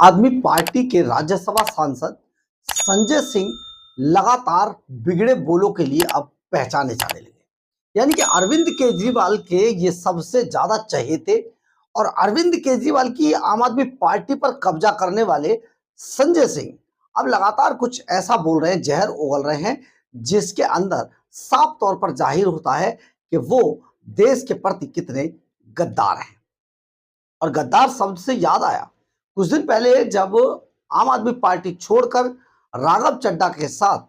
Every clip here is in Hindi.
आदमी पार्टी के राज्यसभा सांसद संजय सिंह लगातार बिगड़े बोलों के लिए अब पहचाने जाने लगे। यानी कि अरविंद केजरीवाल के ये सबसे ज्यादा चहेते और अरविंद केजरीवाल की आम आदमी पार्टी पर कब्जा करने वाले संजय सिंह अब लगातार कुछ ऐसा बोल रहे हैं, जहर उगल रहे हैं, जिसके अंदर साफ तौर पर जाहिर होता है कि वो देश के प्रति कितने गद्दार हैं। और गद्दार शब्द से याद आया, कुछ दिन पहले जब आम आदमी पार्टी छोड़कर राघव चड्ढा के साथ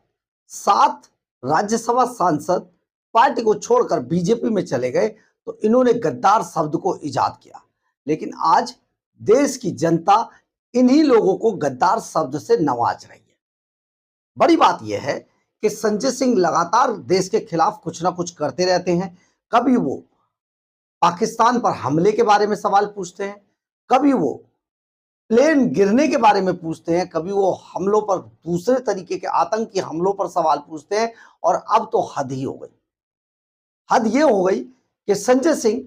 7 राज्यसभा सांसद पार्टी को छोड़कर बीजेपी में चले गए तो इन्होंने गद्दार शब्द को इजाद किया। लेकिन आज देश की जनता इन्हीं लोगों को गद्दार शब्द से नवाज रही है। बड़ी बात यह है कि संजय सिंह लगातार देश के खिलाफ कुछ ना कुछ करते रहते हैं। कभी वो पाकिस्तान पर हमले के बारे में सवाल पूछते हैं, कभी वो प्लेन गिरने के बारे में पूछते हैं, कभी वो हमलों पर, दूसरे तरीके के आतंकी हमलों पर सवाल पूछते हैं। और अब तो हद ही हो गई। हद ये हो गई कि संजय सिंह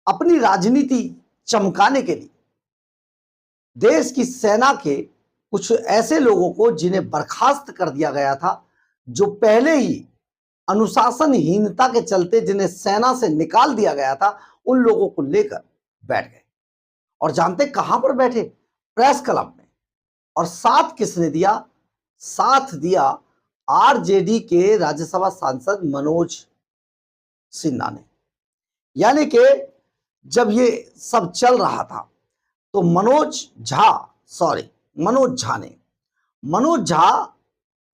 अपनी राजनीति चमकाने के लिए देश की सेना के कुछ ऐसे लोगों को, जिन्हें बर्खास्त कर दिया गया था, जो पहले ही अनुशासनहीनता के चलते जिन्हें सेना से निकाल दिया गया था, उन लोगों को लेकर बैठ गए। और जानते कहां पर बैठे? प्रेस क्लब में। और साथ किसने दिया? साथ दिया आरजेडी के राज्यसभा सांसद मनोज सिन्हा ने। यानी कि जब ये सब चल रहा था तो मनोज झा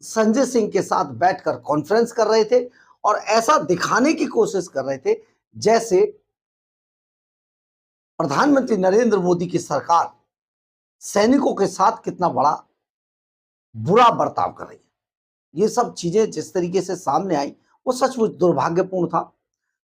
संजय सिंह के साथ बैठकर कॉन्फ्रेंस कर रहे थे और ऐसा दिखाने की कोशिश कर रहे थे जैसे प्रधानमंत्री नरेंद्र मोदी की सरकार सैनिकों के साथ कितना बड़ा बुरा बर्ताव कर रही है। ये सब चीजें जिस तरीके से सामने आई वो सचमुच दुर्भाग्यपूर्ण था।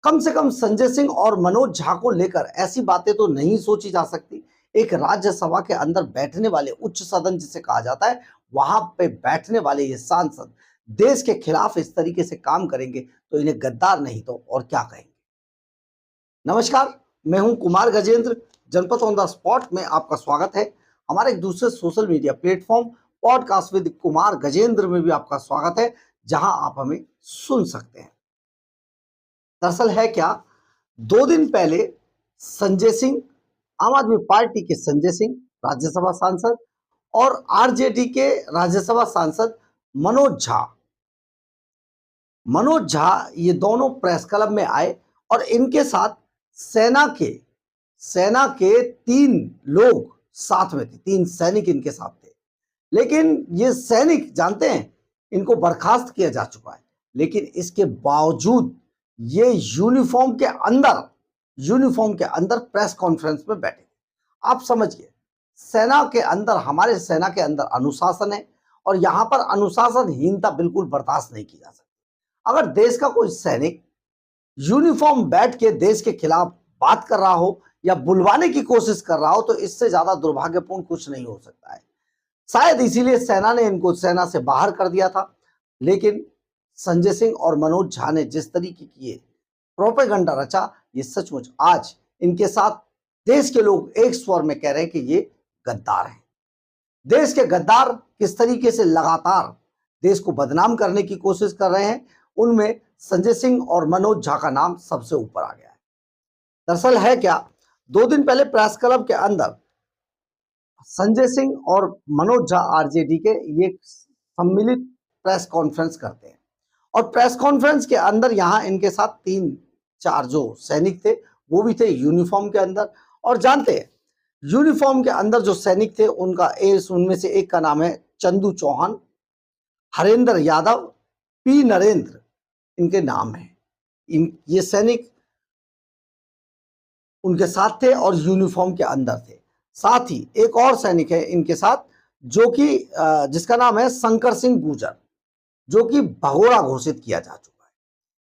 कम से कम संजय सिंह और मनोज झा को लेकर ऐसी बातें तो नहीं सोची जा सकती। एक राज्यसभा के अंदर बैठने वाले, उच्च सदन जिसे कहा जाता है, वहां पे बैठने वाले ये सांसद देश के खिलाफ इस तरीके से काम करेंगे तो इन्हें गद्दार नहीं तो और क्या कहेंगे। नमस्कार, मैं हूं कुमार गजेंद्र। जनपद ऑन द स्पॉट में आपका स्वागत है। हमारे एक दूसरे social media platform podcast with Kumar Gajendra में भी आपका स्वागत है, जहां आप हमें सुन सकते हैं। दरअसल है क्या, 2 दिन पहले संजय सिंह, आम आदमी पार्टी के संजय सिंह राज्यसभा सांसद और आरजेडी के राज्यसभा सांसद मनोज झा ये दोनों प्रेस क्लब में आए और इनके साथ सेना के 3 लोग साथ में थे। 3 सैनिक इनके साथ थे। लेकिन ये सैनिक, जानते हैं, इनको बर्खास्त किया जा चुका है। लेकिन इसके बावजूद ये यूनिफॉर्म के अंदर प्रेस कॉन्फ्रेंस में बैठे। आप समझिए, हमारे सेना के अंदर अनुशासन है और यहां पर अनुशासनहीनता बिल्कुल बर्दाश्त नहीं की जा सकती। अगर देश का कोई सैनिक यूनिफॉर्म बैठ के देश के खिलाफ बात कर रहा हो या बुलवाने की कोशिश कर रहा हो तो इससे ज्यादा दुर्भाग्यपूर्ण कुछ नहीं हो सकता है। शायद इसीलिए सेना ने इनको सेना से बाहर कर दिया था। लेकिन संजय सिंह और मनोज झा ने जिस तरीके की ये प्रोपेगेंडा रचा, ये सचमुच आज इनके साथ देश के लोग एक स्वर में कह रहे हैं कि ये गद्दार हैं। देश के गद्दार किस तरीके से लगातार देश को बदनाम करने की कोशिश कर रहे हैं, उनमें संजय सिंह और मनोज झा का नाम सबसे ऊपर आ गया है। दरअसल है क्या, 2 दिन पहले प्रेस क्लब के अंदर संजय सिंह और मनोज झा आरजेडी के ये सम्मिलित प्रेस कॉन्फ्रेंस करते हैं और प्रेस कॉन्फ्रेंस के अंदर यहां इनके साथ 3-4 जो सैनिक थे वो भी थे यूनिफॉर्म के अंदर। और जानते हैं, यूनिफॉर्म के अंदर जो सैनिक थे उनमें से एक का नाम है चंदू चौहान, हरेंद्र यादव, पी नरेंद्र इनके नाम है। ये सैनिक उनके साथ थे और यूनिफॉर्म के अंदर थे। साथ ही एक और सैनिक है इनके साथ जो कि जिसका नाम है शंकर सिंह गुर्जर, जो कि भगोड़ा घोषित किया जा चुका है।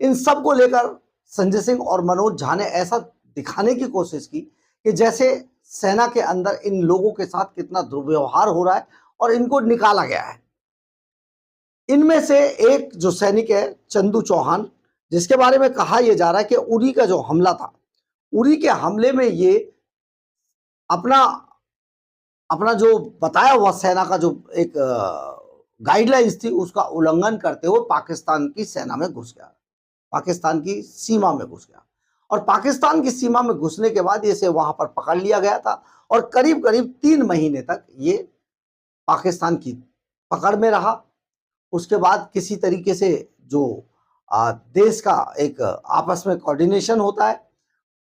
इन सब को लेकर संजय सिंह और मनोज झा ने ऐसा दिखाने की कोशिश की कि जैसे सेना के अंदर इन लोगों के साथ कितना दुर्व्यवहार हो रहा है और इनको निकाला गया है। इनमें से एक जो सैनिक है चंदू चौहान, जिसके बारे में कहा यह जा रहा है कि उरी का जो हमला था, उरी के हमले में ये अपना अपना जो बताया हुआ सेना का जो एक गाइडलाइंस थी उसका उल्लंघन करते हुए पाकिस्तान की सेना में घुस गया, पाकिस्तान की सीमा में घुस गया। और पाकिस्तान की सीमा में घुसने के बाद इसे वहां पर पकड़ लिया गया था और करीब करीब 3 महीने तक ये पाकिस्तान की पकड़ में रहा। उसके बाद किसी तरीके से जो देश का एक आपस में कोऑर्डिनेशन होता है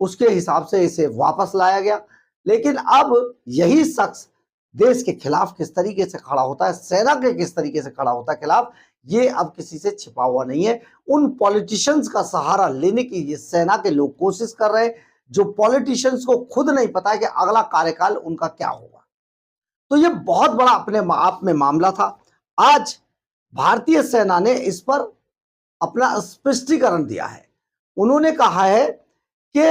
उसके हिसाब से इसे वापस लाया गया। लेकिन अब यही शख्स देश के खिलाफ किस तरीके से खड़ा होता है, सेना के किस तरीके से खड़ा होता है खिलाफ, ये अब किसी से छिपा हुआ नहीं है। उन पॉलिटिशियंस का सहारा लेने की ये सेना के लोग कोशिश कर रहे हैं, जो पॉलिटिशियंस को खुद नहीं पता है कि अगला कार्यकाल उनका क्या होगा। तो ये बहुत बड़ा अपने आप में मामला था। आज भारतीय सेना ने इस पर अपना स्पष्टीकरण दिया है। उन्होंने कहा है कि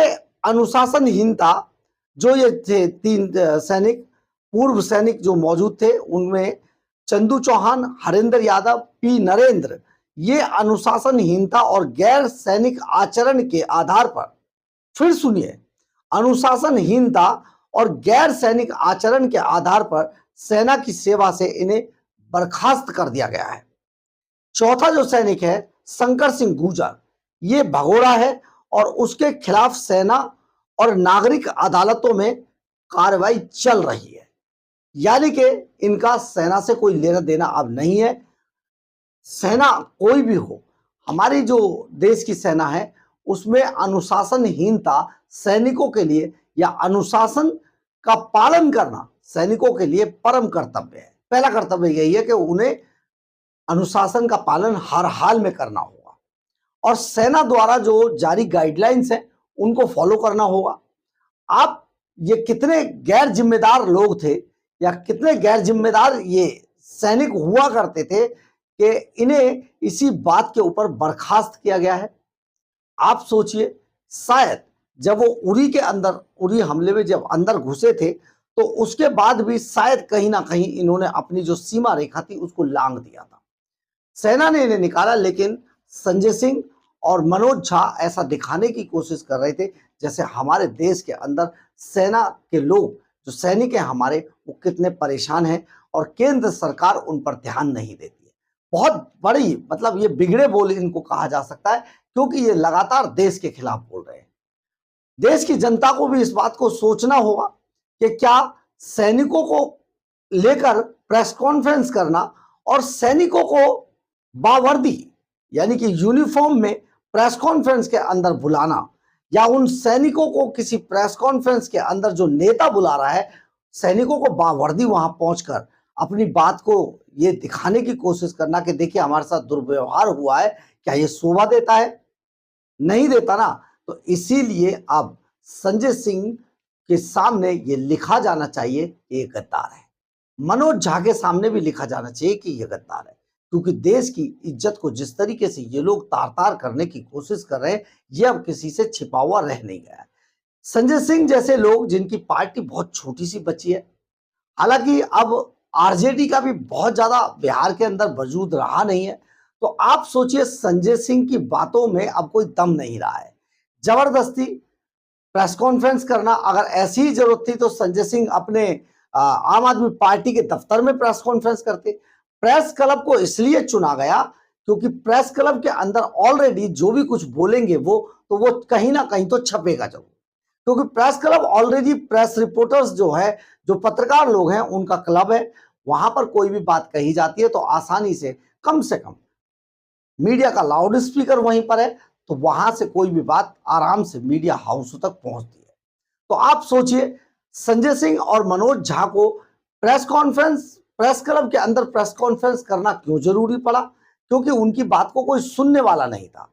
अनुशासनहीनता, जो ये थे 3 पूर्व सैनिक जो मौजूद थे, उनमें चंदू चौहान, हरेंद्र यादव, पी नरेंद्र, ये अनुशासनहीनता और गैर सैनिक आचरण के आधार पर, फिर सुनिए, अनुशासनहीनता और गैर सैनिक आचरण के आधार पर सेना की सेवा से इन्हें बर्खास्त कर दिया गया है। चौथा जो सैनिक है शंकर सिंह गुर्जर, ये भगोड़ा है और उसके खिलाफ सेना और नागरिक अदालतों में कार्रवाई चल रही है। यानी कि इनका सेना से कोई लेना देना अब नहीं है। सेना कोई भी हो, हमारी जो देश की सेना है उसमें अनुशासनहीनता सैनिकों के लिए या अनुशासन का पालन करना सैनिकों के लिए परम कर्तव्य है। पहला कर्तव्य यही है कि उन्हें अनुशासन का पालन हर हाल में करना होगा और सेना द्वारा जो जारी गाइडलाइंस है उनको फॉलो करना होगा। आप ये कितने गैर जिम्मेदार लोग थे या कितने गैर जिम्मेदार ये सैनिक हुआ करते थे कि इन्हें इसी बात के ऊपर बर्खास्त किया गया है। आप सोचिए, शायद जब वो उरी के अंदर, उरी हमले में जब अंदर घुसे थे तो उसके बाद भी शायद कहीं ना कहीं इन्होंने अपनी जो सीमा रेखा थी उसको लांघ दिया था। सेना ने इन्हें निकाला, लेकिन संजय सिंह और मनोज झा ऐसा दिखाने की कोशिश कर रहे थे जैसे हमारे देश के अंदर सेना के लोग, जो सैनिक हैं हमारे, वो कितने परेशान हैं और केंद्र सरकार उन पर ध्यान नहीं देती है। बहुत बड़ी, मतलब ये बिगड़े बोल इनको कहा जा सकता है, क्योंकि ये लगातार देश के खिलाफ बोल रहे हैं। देश की जनता को भी इस बात को सोचना होगा कि क्या सैनिकों को लेकर प्रेस कॉन्फ्रेंस करना और सैनिकों को बावर्दी यानी कि यूनिफॉर्म में प्रेस कॉन्फ्रेंस के अंदर बुलाना, या उन सैनिकों को किसी प्रेस कॉन्फ्रेंस के अंदर जो नेता बुला रहा है, सैनिकों को बावर्दी वहां पहुंचकर अपनी बात को ये दिखाने की कोशिश करना कि देखिए हमारे साथ दुर्व्यवहार हुआ है, क्या ये शोभा देता है? नहीं देता ना। तो इसीलिए अब संजय सिंह के सामने ये लिखा जाना चाहिए कि ये गद्दार है। मनोज झा के सामने भी लिखा जाना चाहिए कि ये गद्दार है, क्योंकि देश की इज्जत को जिस तरीके से ये लोग तार तार करने की कोशिश कर रहे हैं, ये अब किसी से छिपा हुआ रह नहीं गया है। संजय सिंह जैसे लोग जिनकी पार्टी बहुत छोटी सी बची है, हालांकि अब आरजेडी का भी बहुत ज्यादा बिहार के अंदर वजूद रहा नहीं है, तो आप सोचिए संजय सिंह की बातों में अब कोई दम नहीं रहा है। जबरदस्ती प्रेस कॉन्फ्रेंस करना, अगर ऐसी ही जरूरत थी तो संजय सिंह अपने आम आदमी पार्टी के दफ्तर में प्रेस कॉन्फ्रेंस करते। प्रेस क्लब को इसलिए चुना गया क्योंकि प्रेस क्लब के अंदर ऑलरेडी जो भी कुछ बोलेंगे वो कहीं ना कहीं तो छपेगा जरूर, क्योंकि press club already press reporters जो है, जो पत्रकार लोग हैं, उनका क्लब है। वहां पर कोई भी बात कही जाती है तो आसानी से कम मीडिया का लाउड स्पीकर वहीं पर है, तो वहां से कोई भी बात आराम से मीडिया हाउस तक पहुंचती है। तो आप सोचिए संजय सिंह और मनोज झा को प्रेस क्लब के अंदर प्रेस कॉन्फ्रेंस करना क्यों जरूरी पड़ा? क्योंकि उनकी बात को कोई सुनने वाला नहीं था।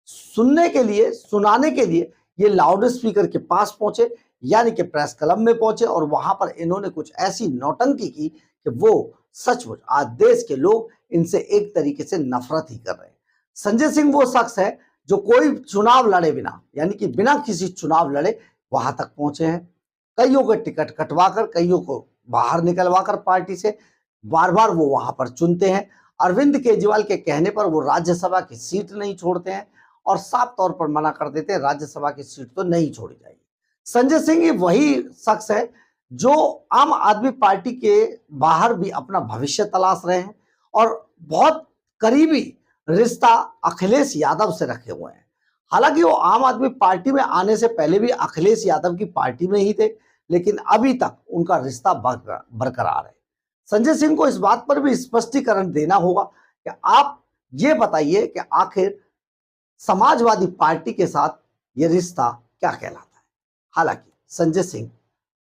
सुनने के लिए, सुनाने के लिए ये लाउड स्पीकर के पास पहुंचे, यानी कि प्रेस क्लब में पहुंचे, और वहां पर इन्होंने कुछ ऐसी नौटंकी की कि वो सचमुच आज देश के लोग इनसे एक तरीके से नफरत ही कर रहे हैं। संजय सिंह वो शख्स है जो कोई चुनाव लड़े बिना, यानी कि बिना किसी चुनाव लड़े वहां तक पहुंचे हैं। कईयों के टिकट कटवाकर, कईयों को बाहर निकलवाकर पार्टी से बार बार वो वहां पर चुनते हैं। अरविंद केजरीवाल के कहने पर वो राज्यसभा की सीट नहीं छोड़ते हैं और साफ तौर पर मना कर देते हैं राज्यसभा की सीट तो नहीं छोड़ी जाएगी। संजय सिंह ही वही शख्स है जो आम आदमी पार्टी के बाहर भी अपना भविष्य तलाश रहे हैं और बहुत करीबी रिश्ता अखिलेश यादव से रखे हुए हैं। हालांकि वो आम आदमी पार्टी में आने से पहले भी अखिलेश यादव की पार्टी में ही थे, लेकिन अभी तक उनका रिश्ता बरकरार है। संजय सिंह को इस बात पर भी स्पष्टीकरण देना होगा कि आप ये बताइए कि आखिर समाजवादी पार्टी के साथ ये रिश्ता क्या कहलाता है। हालांकि संजय सिंह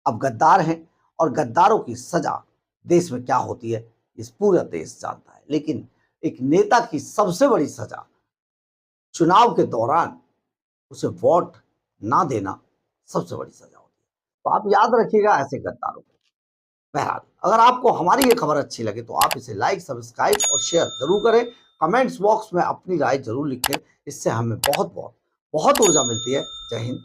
अब गद्दार हैं और गद्दारों की सजा देश में क्या होती है इस पूरा देश जानता है, लेकिन एक नेता की सबसे बड़ी सजा चुनाव के दौरान उसे वोट ना देना सबसे बड़ी सजा होती है। तो आप याद रखिएगा ऐसे गद्दारों को। बहरहाल, अगर आपको हमारी ये खबर अच्छी लगे तो आप इसे लाइक, सब्सक्राइब और शेयर जरूर करें। कमेंट्स बॉक्स में अपनी राय जरूर लिखें, इससे हमें बहुत बहुत बहुत ऊर्जा मिलती है। जय हिंद।